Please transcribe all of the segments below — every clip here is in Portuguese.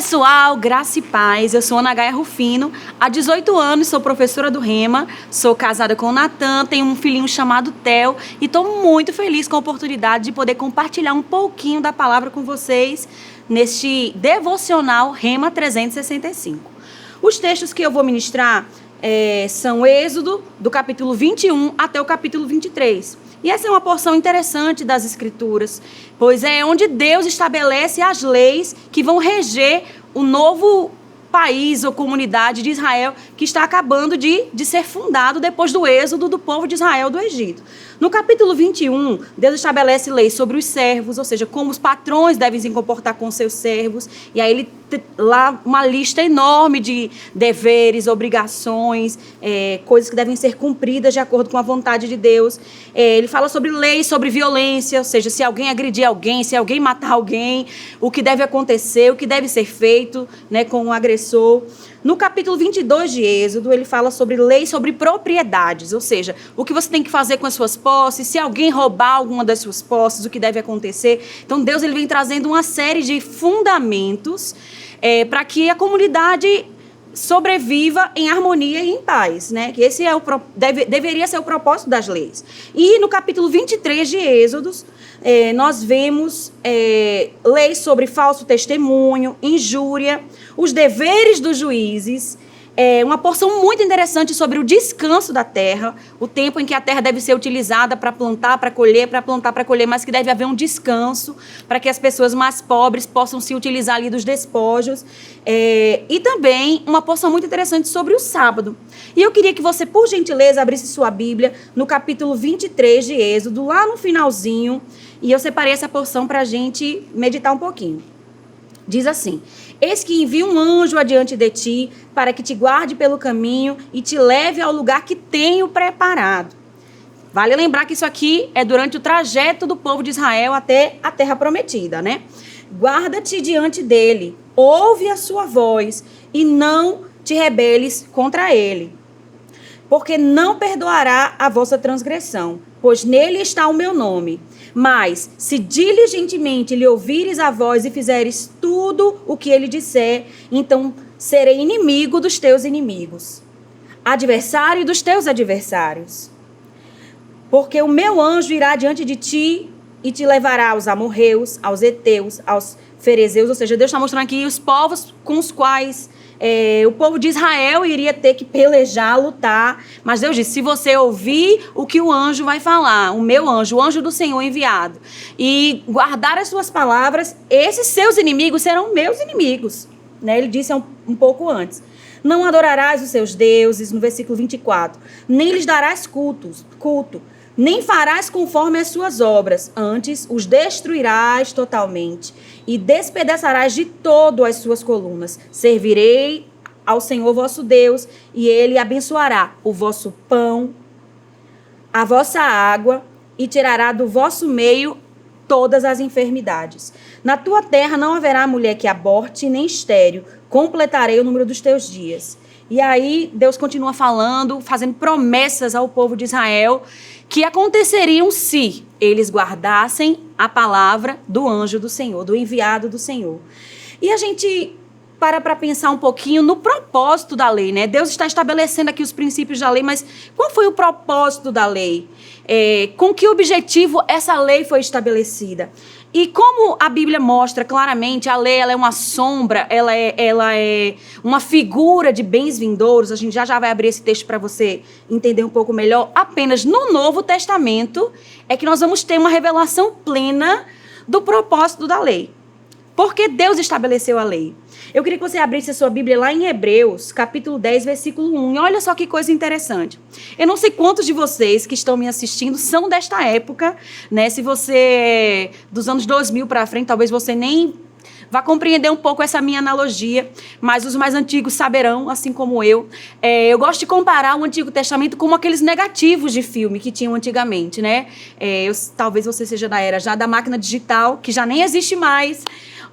pessoal, graça e paz, eu sou Ana Gaia Rufino, há 18 anos sou professora do Rema, sou casada com o Natan, tenho um filhinho chamado Theo e estou muito feliz com a oportunidade de poder compartilhar um pouquinho da palavra com vocês neste devocional Rema 365. Os textos que eu vou ministrar são Êxodo, do capítulo 21 até o capítulo 23. E essa é uma porção interessante das Escrituras, pois é onde Deus estabelece as leis que vão reger o novo país ou comunidade de Israel que está acabando de ser fundado depois do êxodo do povo de Israel do Egito. No capítulo 21, Deus estabelece leis sobre os servos, ou seja, como os patrões devem se comportar com seus servos. E aí ele lá uma lista enorme de deveres, obrigações, coisas que devem ser cumpridas de acordo com a vontade de Deus. Ele fala sobre leis, sobre violência, ou seja, se alguém agredir alguém, se alguém matar alguém, o que deve acontecer, o que deve ser feito, né, com o agressor. No capítulo 22 de Êxodo, ele fala sobre leis sobre propriedades, ou seja, o que você tem que fazer com as suas posses, se alguém roubar alguma das suas posses, o que deve acontecer. Então, Deus ele vem trazendo uma série de fundamentos para que a comunidade sobreviva em harmonia e em paz, né? Que esse deveria ser o propósito das leis. E no capítulo 23 de Êxodos, nós vemos leis sobre falso testemunho, injúria, os deveres dos juízes, uma porção muito interessante sobre o descanso da terra, o tempo em que a terra deve ser utilizada para plantar, para colher, mas que deve haver um descanso para que as pessoas mais pobres possam se utilizar ali dos despojos. E também uma porção muito interessante sobre o sábado. E eu queria que você, por gentileza, abrisse sua Bíblia no capítulo 23 de Êxodo, lá no finalzinho, e eu separei essa porção para a gente meditar um pouquinho. Diz assim: eis que envio um anjo adiante de ti, para que te guarde pelo caminho e te leve ao lugar que tenho preparado. Vale lembrar que isso aqui é durante o trajeto do povo de Israel até a terra prometida, né? Guarda-te diante dele, ouve a sua voz e não te rebeles contra ele, porque não perdoará a vossa transgressão, pois nele está o meu nome. Mas, se diligentemente lhe ouvires a voz e fizeres tudo o que ele disser, então serei inimigo dos teus inimigos, adversário dos teus adversários. Porque o meu anjo irá diante de ti e te levará aos amorreus, aos heteus, aos ferezeus. Ou seja, Deus está mostrando aqui os povos com os quais o povo de Israel iria ter que pelejar, lutar. Mas Deus disse: se você ouvir o que o anjo vai falar, o meu anjo, o anjo do Senhor enviado, e guardar as suas palavras, esses seus inimigos serão meus inimigos. Né? Ele disse um pouco antes. Não adorarás os seus deuses, no versículo 24, nem lhes darás culto, nem farás conforme as suas obras, antes os destruirás totalmente e despedaçarás de todo as suas colunas. Servirei ao Senhor vosso Deus e ele abençoará o vosso pão, a vossa água e tirará do vosso meio todas as enfermidades. Na tua terra não haverá mulher que aborte nem estéril, completarei o número dos teus dias. E aí Deus continua falando, fazendo promessas ao povo de Israel que aconteceriam se eles guardassem a palavra do anjo do Senhor, do enviado do Senhor. E a gente para pensar um pouquinho no propósito da lei, né? Deus está estabelecendo aqui os princípios da lei, mas qual foi o propósito da lei? Com que objetivo essa lei foi estabelecida? E como a Bíblia mostra claramente, a lei ela é uma sombra, ela é uma figura de bens vindouros. A gente já vai abrir esse texto para você entender um pouco melhor. Apenas no Novo Testamento é que nós vamos ter uma revelação plena do propósito da lei. Porque Deus estabeleceu a lei. Eu queria que você abrisse a sua Bíblia lá em Hebreus, capítulo 10, versículo 1. E olha só que coisa interessante. Eu não sei quantos de vocês que estão me assistindo são desta época, né? Se você é dos anos 2000 para frente, talvez você nem vá compreender um pouco essa minha analogia, mas os mais antigos saberão, assim como eu. Eu gosto de comparar o Antigo Testamento com aqueles negativos de filme que tinham antigamente, né? Talvez você seja da era já da máquina digital, que já nem existe mais.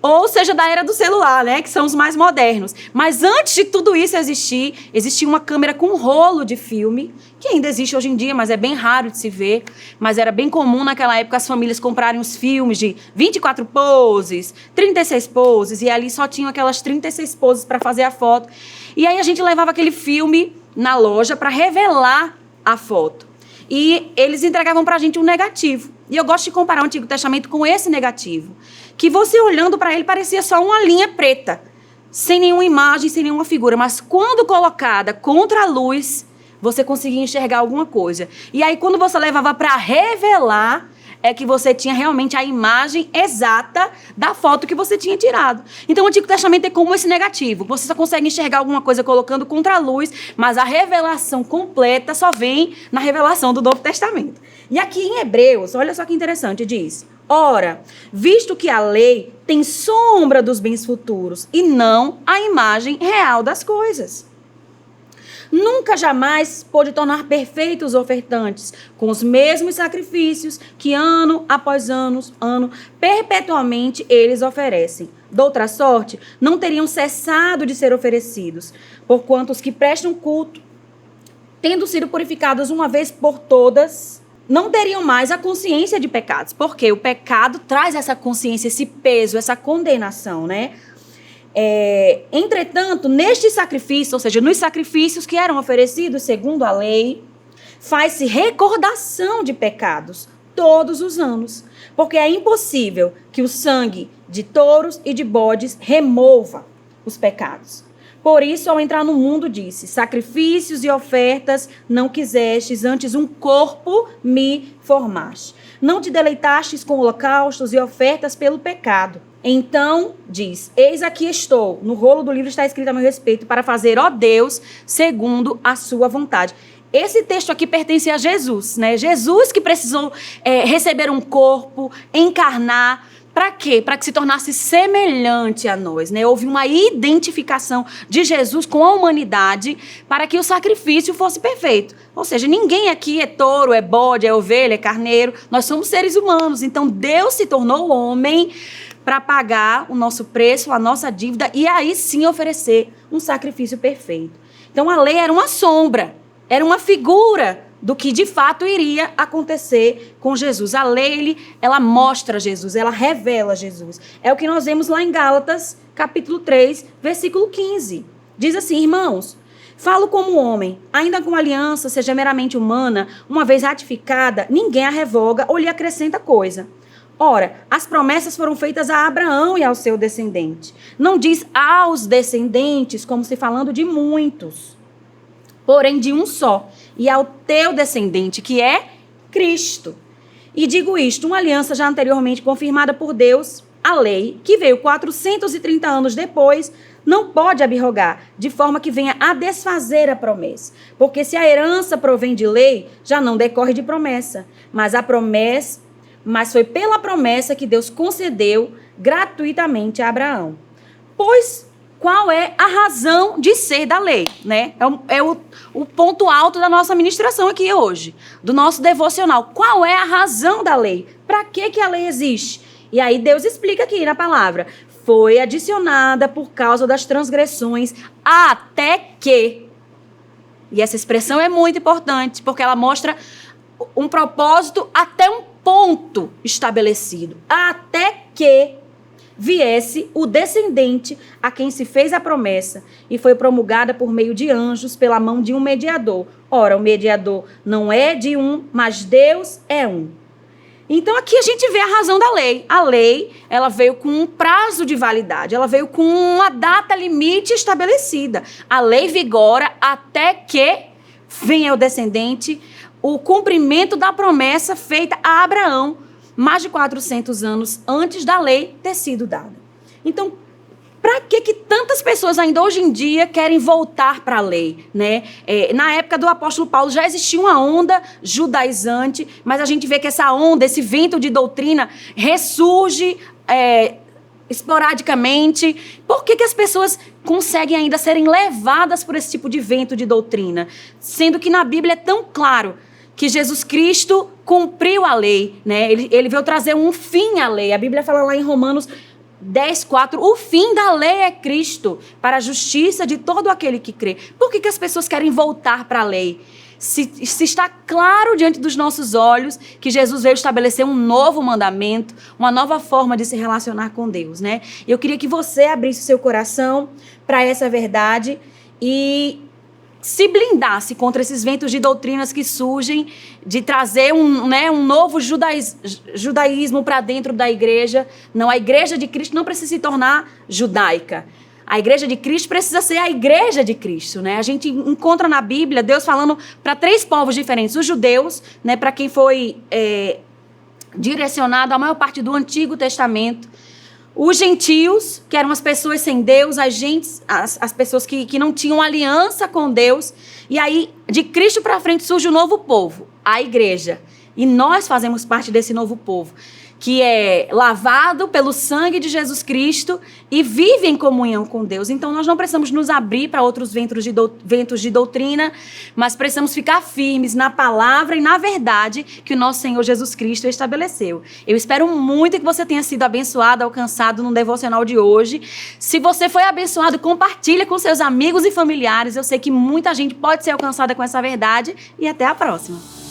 ou seja da era do celular, né, que são os mais modernos. Mas antes de tudo isso existir, existia uma câmera com rolo de filme, que ainda existe hoje em dia, mas é bem raro de se ver. Mas era bem comum naquela época as famílias comprarem os filmes de 24 poses, 36 poses, e ali só tinham aquelas 36 poses para fazer a foto. E aí a gente levava aquele filme na loja para revelar a foto. E eles entregavam para a gente um negativo. E eu gosto de comparar o Antigo Testamento com esse negativo, que você olhando para ele parecia só uma linha preta, sem nenhuma imagem, sem nenhuma figura. Mas quando colocada contra a luz, você conseguia enxergar alguma coisa. E aí quando você levava para revelar, é que você tinha realmente a imagem exata da foto que você tinha tirado. Então o Antigo Testamento é como esse negativo. Você só consegue enxergar alguma coisa colocando contra a luz, mas a revelação completa só vem na revelação do Novo Testamento. E aqui em Hebreus, olha só que interessante, diz: ora, visto que a lei tem sombra dos bens futuros e não a imagem real das coisas, nunca jamais pôde tornar perfeitos os ofertantes com os mesmos sacrifícios que ano após ano, perpetuamente eles oferecem. Doutra sorte, não teriam cessado de ser oferecidos, porquanto os que prestam culto, tendo sido purificados uma vez por todas, não teriam mais a consciência de pecados. Porque o pecado traz essa consciência, esse peso, essa condenação, né? Entretanto, neste sacrifício, ou seja, nos sacrifícios que eram oferecidos segundo a lei, faz-se recordação de pecados todos os anos, porque é impossível que o sangue de touros e de bodes remova os pecados. Por isso, ao entrar no mundo, disse: sacrifícios e ofertas não quisestes, antes um corpo me formaste. Não te deleitastes com holocaustos e ofertas pelo pecado. Então, diz: eis aqui estou. No rolo do livro está escrito a meu respeito, para fazer, ó Deus, segundo a sua vontade. Esse texto aqui pertence a Jesus, né? Jesus que precisou receber um corpo, encarnar. Para quê? Para que se tornasse semelhante a nós, né? Houve uma identificação de Jesus com a humanidade para que o sacrifício fosse perfeito. Ou seja, ninguém aqui é touro, é bode, é ovelha, é carneiro. Nós somos seres humanos. Então, Deus se tornou homem para pagar o nosso preço, a nossa dívida, e aí sim oferecer um sacrifício perfeito. Então, a lei era uma sombra, era uma figura do que de fato iria acontecer com Jesus. A lei, ela mostra Jesus, ela revela Jesus. É o que nós vemos lá em Gálatas, capítulo 3, versículo 15. Diz assim: irmãos, falo como homem, ainda que uma aliança seja meramente humana, uma vez ratificada, ninguém a revoga ou lhe acrescenta coisa. Ora, as promessas foram feitas a Abraão e ao seu descendente. Não diz aos descendentes, como se falando de muitos, porém de um só, e ao teu descendente, que é Cristo. E digo isto: uma aliança já anteriormente confirmada por Deus, a lei, que veio 430 anos depois, não pode abrogar, de forma que venha a desfazer a promessa. Porque se a herança provém de lei, já não decorre de promessa, mas foi pela promessa que Deus concedeu gratuitamente a Abraão. Pois qual é a razão de ser da lei, né? É o ponto alto da nossa ministração aqui hoje, do nosso devocional. Qual é a razão da lei? Para que a lei existe? E aí Deus explica aqui na palavra: foi adicionada por causa das transgressões, até que... E essa expressão é muito importante, porque ela mostra um propósito até um ponto estabelecido. Até que viesse o descendente a quem se fez a promessa e foi promulgada por meio de anjos pela mão de um mediador. Ora, o mediador não é de um, mas Deus é um. Então aqui a gente vê a razão da lei. A lei, ela veio com um prazo de validade, ela veio com uma data limite estabelecida. A lei vigora até que venha o descendente, o cumprimento da promessa feita a Abraão, mais de 400 anos antes da lei ter sido dada. Então, para que tantas pessoas ainda hoje em dia querem voltar para a lei, né? Na época do apóstolo Paulo já existia uma onda judaizante, mas a gente vê que essa onda, esse vento de doutrina ressurge esporadicamente. Por que as pessoas conseguem ainda serem levadas por esse tipo de vento de doutrina? Sendo que na Bíblia é tão claro que Jesus Cristo cumpriu a lei, né? Ele veio trazer um fim à lei. A Bíblia fala lá em Romanos 10:4, o fim da lei é Cristo, para a justiça de todo aquele que crê. Por que as pessoas querem voltar para a lei? Se está claro diante dos nossos olhos que Jesus veio estabelecer um novo mandamento, uma nova forma de se relacionar com Deus, né? Eu queria que você abrisse o seu coração para essa verdade e se blindasse contra esses ventos de doutrinas que surgem, de trazer um novo judaísmo para dentro da igreja. Não, a igreja de Cristo não precisa se tornar judaica. A igreja de Cristo precisa ser a igreja de Cristo, né? A gente encontra na Bíblia Deus falando para 3 povos diferentes. Os judeus, né, para quem foi direcionado a maior parte do Antigo Testamento. Os gentios, que eram as pessoas sem Deus, as pessoas que não tinham aliança com Deus. E aí, de Cristo para frente, surge o novo povo, a igreja. E nós fazemos parte desse novo povo, que é lavado pelo sangue de Jesus Cristo e vive em comunhão com Deus. Então, nós não precisamos nos abrir para outros ventos de doutrina, mas precisamos ficar firmes na palavra e na verdade que o nosso Senhor Jesus Cristo estabeleceu. Eu espero muito que você tenha sido abençoado, alcançado no devocional de hoje. Se você foi abençoado, compartilha com seus amigos e familiares. Eu sei que muita gente pode ser alcançada com essa verdade. E até a próxima.